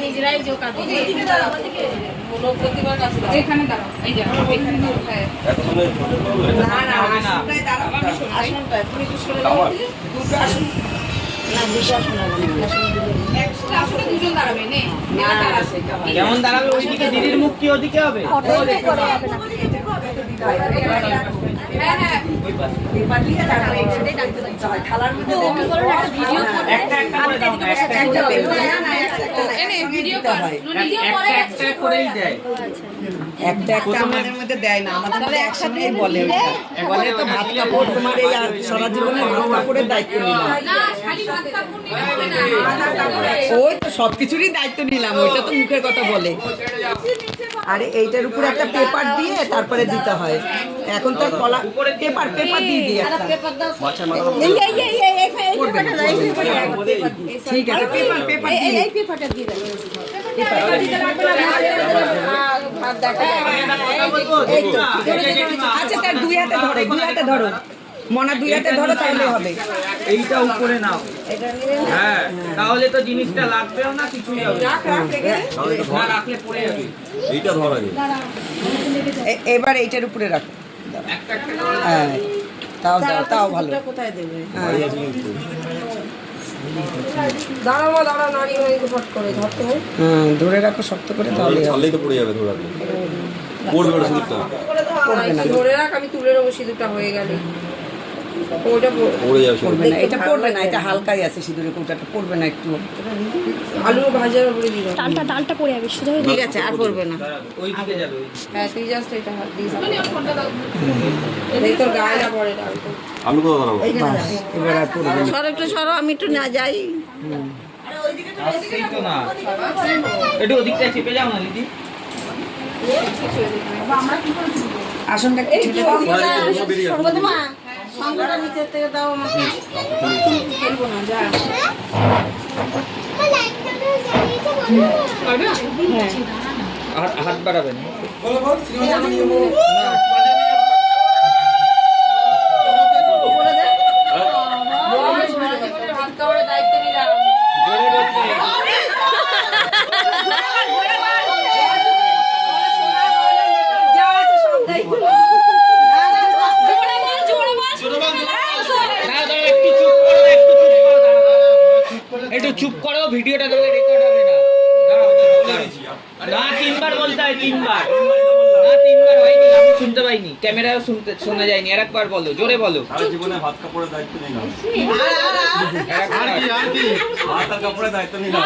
নিজেরাই জোকা দিই। এখানে দাঁড়াও, এই যে এখানে দাঁড়াও। না না আসনটাই দাঁড়াও, আসনটায় তুমি একটু সরে দাও, দুটো আসন না, দুটো আসন লাগবে না, আসন দিলে একটা আসলে দুজন দাঁড়াবে নে। যেমন দাঁড়াবে ওইদিকে দিদির মুখ কি ওদিকে হবে? হ্যাঁ হ্যাঁ পেপার দিয়ে তারপরে সেটাই ডাকতে দিতে হয়। থালার মধ্যে দেবে ভিডিও একটা একটা করে দাও না, একটা একটা পেপার না না একটা এনে ভিডিও কর, ভিডিও করে একটা করেই দেয়। একটা একটা আমাদের মধ্যে দেয় না, আমাদের মধ্যে একসঙ্গেই বলে ওটা। বলে তো ভাত কাপড় তোমার এই আর সারা জীবনে ভাত কাপড়ের দায়িত্ব নিলাম। না খালি ভাত কাপড় নিলে হবে না। ওই তো সবকিছুরই দায়িত্ব নিলাম, ওইটা তো মুখের কথা বলে। আরে এইটার উপরে একটা পেপার দিয়ে তারপরে দিতে হয়। এখন তো কলা পেপার পেপার দিয়ে দিই একটা। ঠিক আছে পেপার পেপার দিয়ে এই পেপারটা দিয়ে দাও। আচ্ছা তার দুই হাতে ধরো, দুই হাতে ধরো মনা, দুই হাতে ধরো তাহলে হবে। এইটা উপরে নাও। হ্যাঁ, তাহলে তো জিনিসটা লাগবেও না, কিছুই হবে না। না রাখলে পড়ে যাবে। এইটা ধরা যায়। এবার এইটার উপরে রাখো। একটা একটা করে হ্যাঁ তাও দাও, তাও ভালো। কোথায় দেবে? বাড়ি আছে কিন্তু। দাঁড়াও দাঁড়াও নাড়ি হয়ে ফট করে ধরতে হয়। হ্যাঁ ধরে রাখো শক্ত করে, তাহলে হবে। ছাড়লেই তো পড়ে যাবে ধরা দিয়ে। পড়বে ওটা সিঁদুরটা। পড়বে না, ধরে রাখ, আমি তুলে নেবো সিঁদুরটা হয়ে গেলে। ওটা পড়ে যাবে সেটা। পড়বে না, এটা পড়বে না, এটা হালকাই আছে সিঁদুরের কৌটাটা, পড়বে না একটু। আলু ভাজার উপরে দিল। ডালটা পড়ে যাবে শুধু। ঠিক আছে আর পড়বে না। ওইদিকে যাবে। হ্যাঁ তুই জাস্ট এটা হাত দিয়ে এই তোর গায়ে পড়ে ডালটা। আমি কোথাও দাঁড়াবো? এবার আর পড়বে না। সরো একটু সরো, আমি একটু না যাই। আসছেই তো না। একটু ওদিকটা চেপে যাও না দিদি। আসনটা একটু ছেড়ে দাও। বেরিয়ে আসবে। সঙ্গটা নিচের থেকে দাও আমাকে। খেলবো না যা। হাত বাড়াবে না। হাত কাপড়ের দায়িত্ব নিলাম। জোরে বলতে। একটু চুপ করো, ভিডিওটা তাহলে রেকর্ড হবে না। দাঁড়াও, না তিনবার বলতে হয়, তিনবার না, তিনবার হয়নি, আমি শুনতে পাইনি, ক্যামেরাও শোনা যায়নি। আর একবার বলো, জোরে বলো। সারা জীবনে ভাত কাপড়ের দায়িত্ব নিলাম। আর একবার। ভাত আর কাপড়ের দায়িত্ব নিলাম।